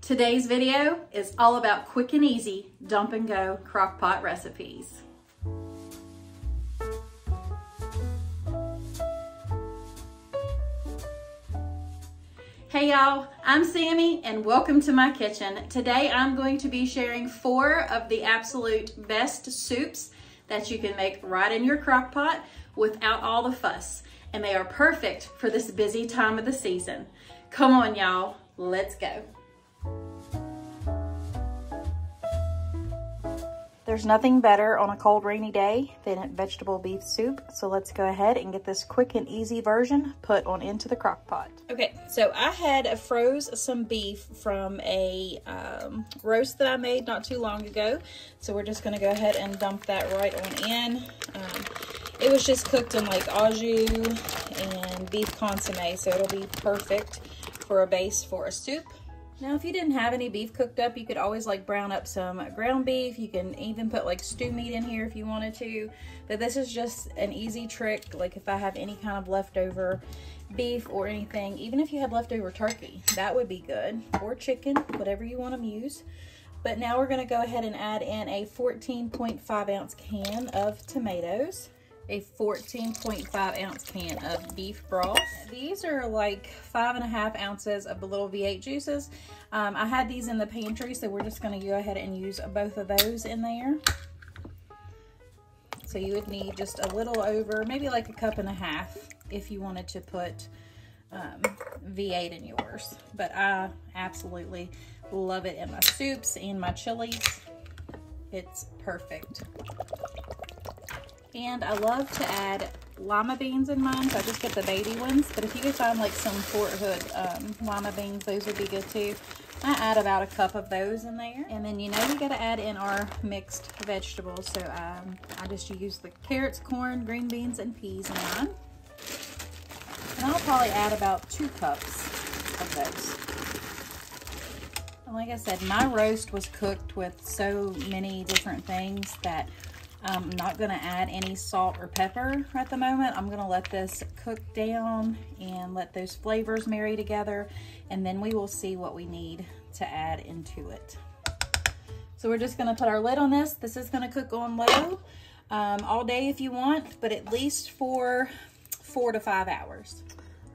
Today's video is all about quick and easy dump and go crock pot recipes. Hey y'all, I'm Sammy and welcome to my kitchen. Today I'm going to be sharing 4 of the absolute best soups that you can make right in your crock pot without all the fuss. And they are perfect for this busy time of the season. Come on y'all, let's go. There's nothing better on a cold, rainy day than vegetable beef soup. So let's go ahead and get this quick and easy version put on into the crock pot. Okay, so I had froze some beef from a roast that I made not too long ago. So we're just gonna go ahead and dump that right on in. It was just cooked in like au jus and beef consomme, so it'll be perfect for a base for a soup. Now, if you didn't have any beef cooked up, you could always like brown up some ground beef. You can even put like stew meat in here if you wanted to. But this is just an easy trick. Like if I have any kind of leftover beef or anything, even if you had leftover turkey, that would be good. Or chicken, whatever you want to use. But now we're going to go ahead and add in a 14.5 ounce can of tomatoes. A 14.5 ounce can of beef broth. These are like 5.5 ounces of the little V8 juices. I had these in the pantry, so we're just going to go ahead and use both of those in there. So you would need just a little over, maybe like a cup and a half if you wanted to put V8 in yours. But I absolutely love it in my soups and my chilies. It's perfect. And I love to add lima beans in mine, so I just get the baby ones. But if you could find like some Fort Hood lima beans, those would be good too. I add about a cup of those in there. And then you know we gotta add in our mixed vegetables. So I just use the carrots, corn, green beans, and peas in mine. And I'll probably add about 2 cups of those. And like I said, my roast was cooked with so many different things that I'm not gonna add any salt or pepper at the moment. I'm gonna let this cook down and let those flavors marry together, and then we will see what we need to add into it. So we're just gonna put our lid on this. This is gonna cook on low all day if you want, but at least for 4 to 5 hours.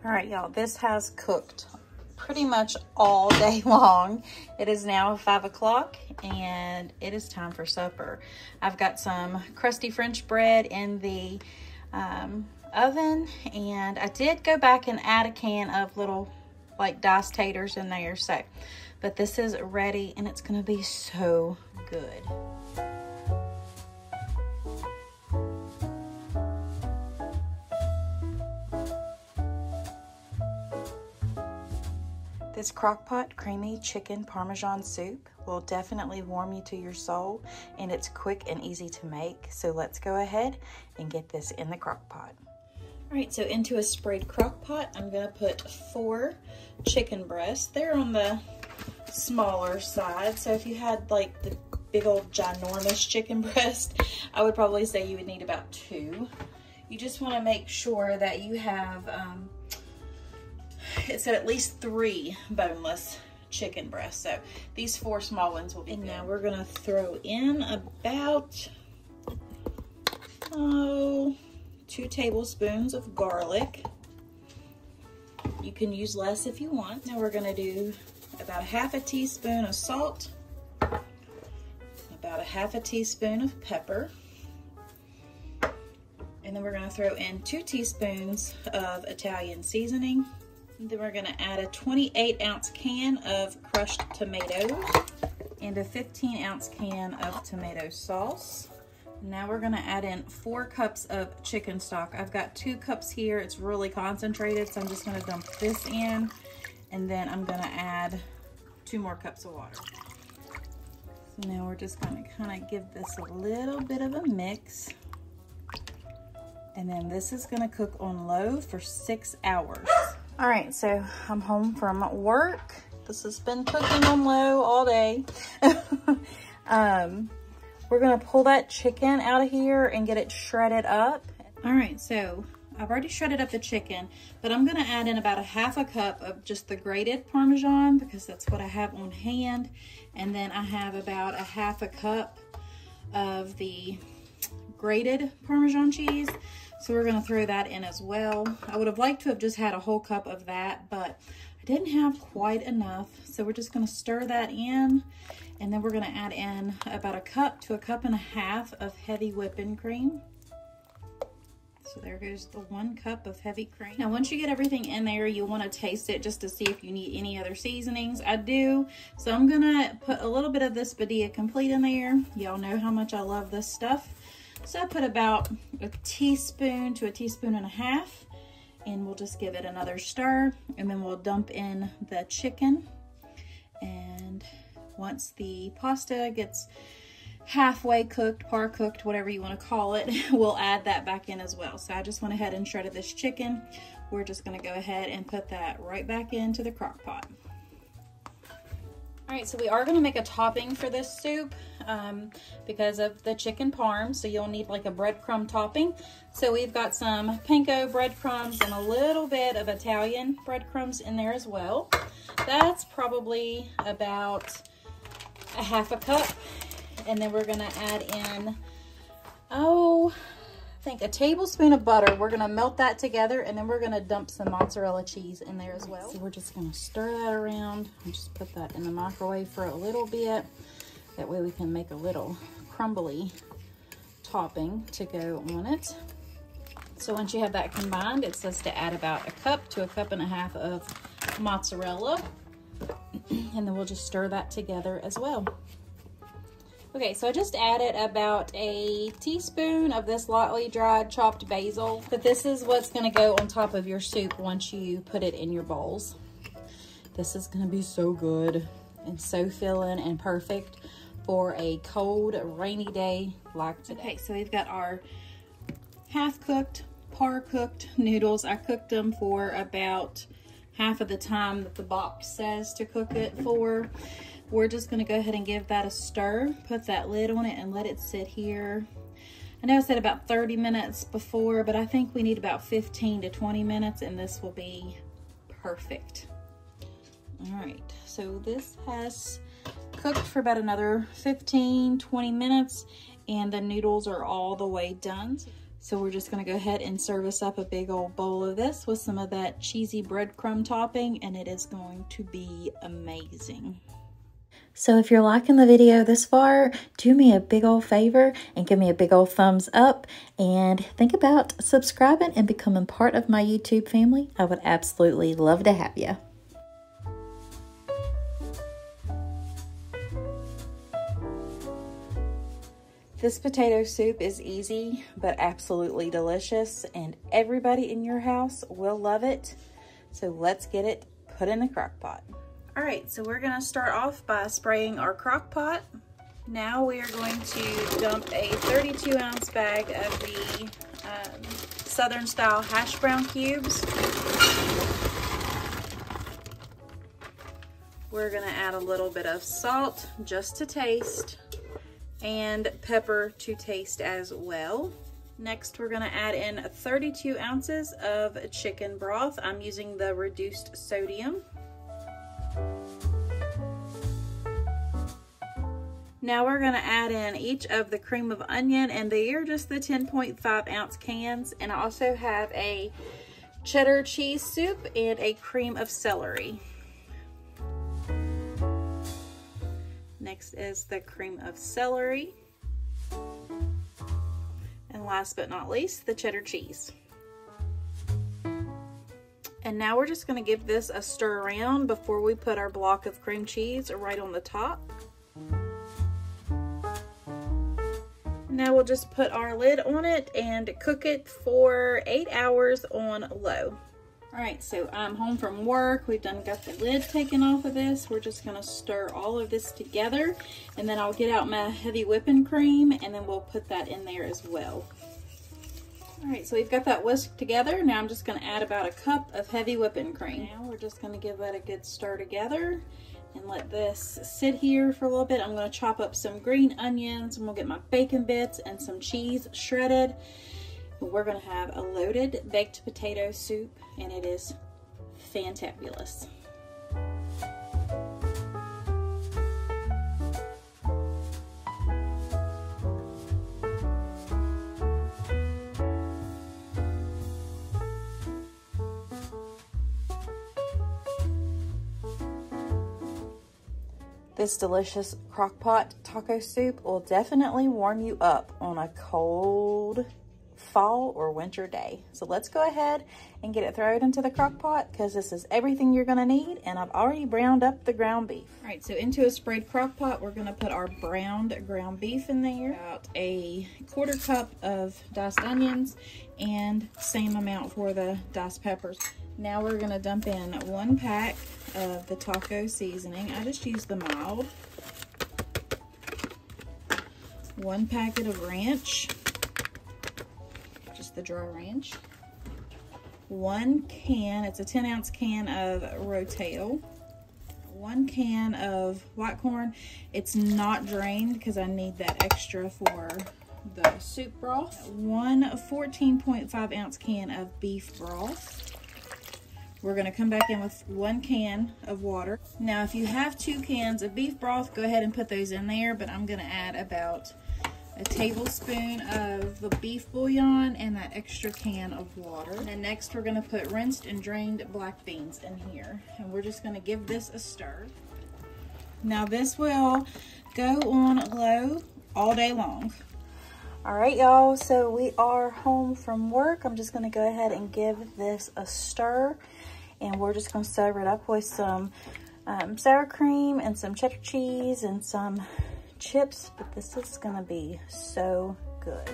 All right, y'all, this has cooked pretty much all day long. It is now 5 o'clock and it is time for supper. I've got some crusty French bread in the oven, and I did go back and add a can of little like diced taters in there. So, but this is ready and it's gonna be so good. This crock-pot creamy chicken Parmesan soup will definitely warm you to your soul, and it's quick and easy to make. So let's go ahead and get this in the crock-pot. All right, so into a sprayed crock-pot, I'm gonna put 4 chicken breasts. They're on the smaller side, so if you had like the big old ginormous chicken breast, I would probably say you would need about 2. You just wanna make sure that you have it's at least 3 boneless chicken breasts. So these 4 small ones will be good. Now we're gonna throw in about 2 tablespoons of garlic. You can use less if you want. Now we're gonna do about 1/2 teaspoon of salt, about 1/2 teaspoon of pepper, and then we're gonna throw in 2 teaspoons of Italian seasoning. Then we're gonna add a 28 ounce can of crushed tomatoes and a 15 ounce can of tomato sauce. Now we're gonna add in 4 cups of chicken stock. I've got 2 cups here. It's really concentrated, so I'm just gonna dump this in, and then I'm gonna add 2 more cups of water. So now we're just gonna kind of give this a little bit of a mix. And then this is gonna cook on low for 6 hours. All right, so I'm home from work. This has been cooking on low all day. We're gonna pull that chicken out of here and get it shredded up. All right, so I've already shredded up the chicken, but I'm gonna add in about a half a cup of just the grated Parmesan because that's what I have on hand. And then I have about a half a cup of the grated Parmesan cheese. So we're gonna throw that in as well. I would have liked to have just had a whole cup of that, but I didn't have quite enough. So we're just gonna stir that in. And then we're gonna add in about a cup to a cup and a half of heavy whipping cream. So there goes the 1 cup of heavy cream. Now, once you get everything in there, you want to taste it just to see if you need any other seasonings. I do. So I'm going to put a little bit of this Badia Complete in there. Y'all know how much I love this stuff. So I put about a teaspoon to a teaspoon and a half. And we'll just give it another stir. And then we'll dump in the chicken. And once the pasta gets halfway cooked, par cooked, whatever you want to call it, we'll add that back in as well. So I just went ahead and shredded this chicken. We're just going to go ahead and put that right back into the crock pot. All right, so we are going to make a topping for this soup because of the chicken parm. So you'll need like a breadcrumb topping. So we've got some panko breadcrumbs and a little bit of Italian breadcrumbs in there as well. That's probably about a half a cup. And then we're gonna add in, I think a tablespoon of butter. We're gonna melt that together, and then we're gonna dump some mozzarella cheese in there as well. So we're just gonna stir that around and just put that in the microwave for a little bit. That way we can make a little crumbly topping to go on it. So once you have that combined, it says to add about a cup to a cup and a half of mozzarella. And then we'll just stir that together as well. Okay, so I just added about a teaspoon of this lightly dried chopped basil, but this is what's gonna go on top of your soup once you put it in your bowls. This is gonna be so good and so filling and perfect for a cold, rainy day like today. Okay, so we've got our half-cooked, par-cooked noodles. I cooked them for about half of the time that the box says to cook it for. We're just gonna go ahead and give that a stir, put that lid on it and let it sit here. I know I said about 30 minutes before, but I think we need about 15 to 20 minutes and this will be perfect. All right, so this has cooked for about another 15, 20 minutes and the noodles are all the way done. So we're just gonna go ahead and serve us up a big old bowl of this with some of that cheesy breadcrumb topping, and it is going to be amazing. So if you're liking the video this far, do me a big old favor and give me a big old thumbs up and think about subscribing and becoming part of my YouTube family. I would absolutely love to have you. This potato soup is easy, but absolutely delicious, and everybody in your house will love it. So let's get it put in the crock pot. All right, so we're gonna start off by spraying our crock pot. Now we are going to dump a 32-ounce bag of the Southern style hash brown cubes. We're gonna add a little bit of salt just to taste, and pepper to taste as well. Next, we're gonna add in 32 ounces of chicken broth. I'm using the reduced sodium. Now we're gonna add in each of the cream of onion, and they are just the 10.5 ounce cans. And I also have a cheddar cheese soup and a cream of celery. Next is the cream of celery. And last but not least, the cheddar cheese. And now we're just gonna give this a stir around before we put our block of cream cheese right on the top. Now we'll just put our lid on it and cook it for 8 hours on low. All right, so I'm home from work. We've got the lid taken off of this. We're just gonna stir all of this together, and then I'll get out my heavy whipping cream and then we'll put that in there as well. All right, so we've got that whisked together. Now I'm just gonna add about a cup of heavy whipping cream. Now we're just gonna give that a good stir together and let this sit here for a little bit. I'm gonna chop up some green onions, and we'll get my bacon bits and some cheese shredded. But we're gonna have a loaded baked potato soup, and it is fantabulous. This delicious crock-pot taco soup will definitely warm you up on a cold fall or winter day. So let's go ahead and get it thrown into the crock pot, because this is everything you're gonna need, and I've already browned up the ground beef. All right, so into a sprayed crock pot, we're gonna put our browned ground beef in there, about a 1/4 cup of diced onions, and same amount for the diced peppers. Now we're gonna dump in 1 pack of the taco seasoning. I just use the mild. 1 packet of ranch, just the dry ranch. 1 can, it's a 10-ounce can of Rotel. 1 can of white corn. It's not drained because I need that extra for the soup broth. 1 14.5 ounce can of beef broth. We're gonna come back in with 1 can of water. Now, if you have 2 cans of beef broth, go ahead and put those in there, but I'm gonna add about a tablespoon of the beef bouillon and that extra can of water. And then next we're gonna put rinsed and drained black beans in here. And we're just gonna give this a stir. Now this will go on low all day long. All right, y'all, so we are home from work. I'm just gonna go ahead and give this a stir, and we're just gonna serve it up with some sour cream and some cheddar cheese and some chips, but this is gonna be so good.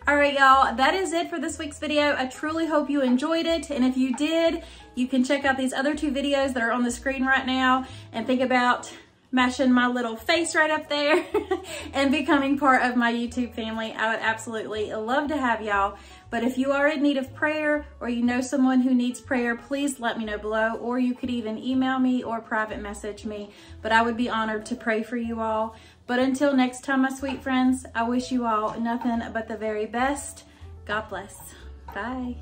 All right, y'all, that is it for this week's video. I truly hope you enjoyed it, and if you did, you can check out these other 2 videos that are on the screen right now and think about mashing my little face right up there and becoming part of my YouTube family. I would absolutely love to have y'all. But if you are in need of prayer, or you know someone who needs prayer, please let me know below, or you could even email me or private message me. But I would be honored to pray for you all. But until next time, my sweet friends, I wish you all nothing but the very best. God bless. Bye.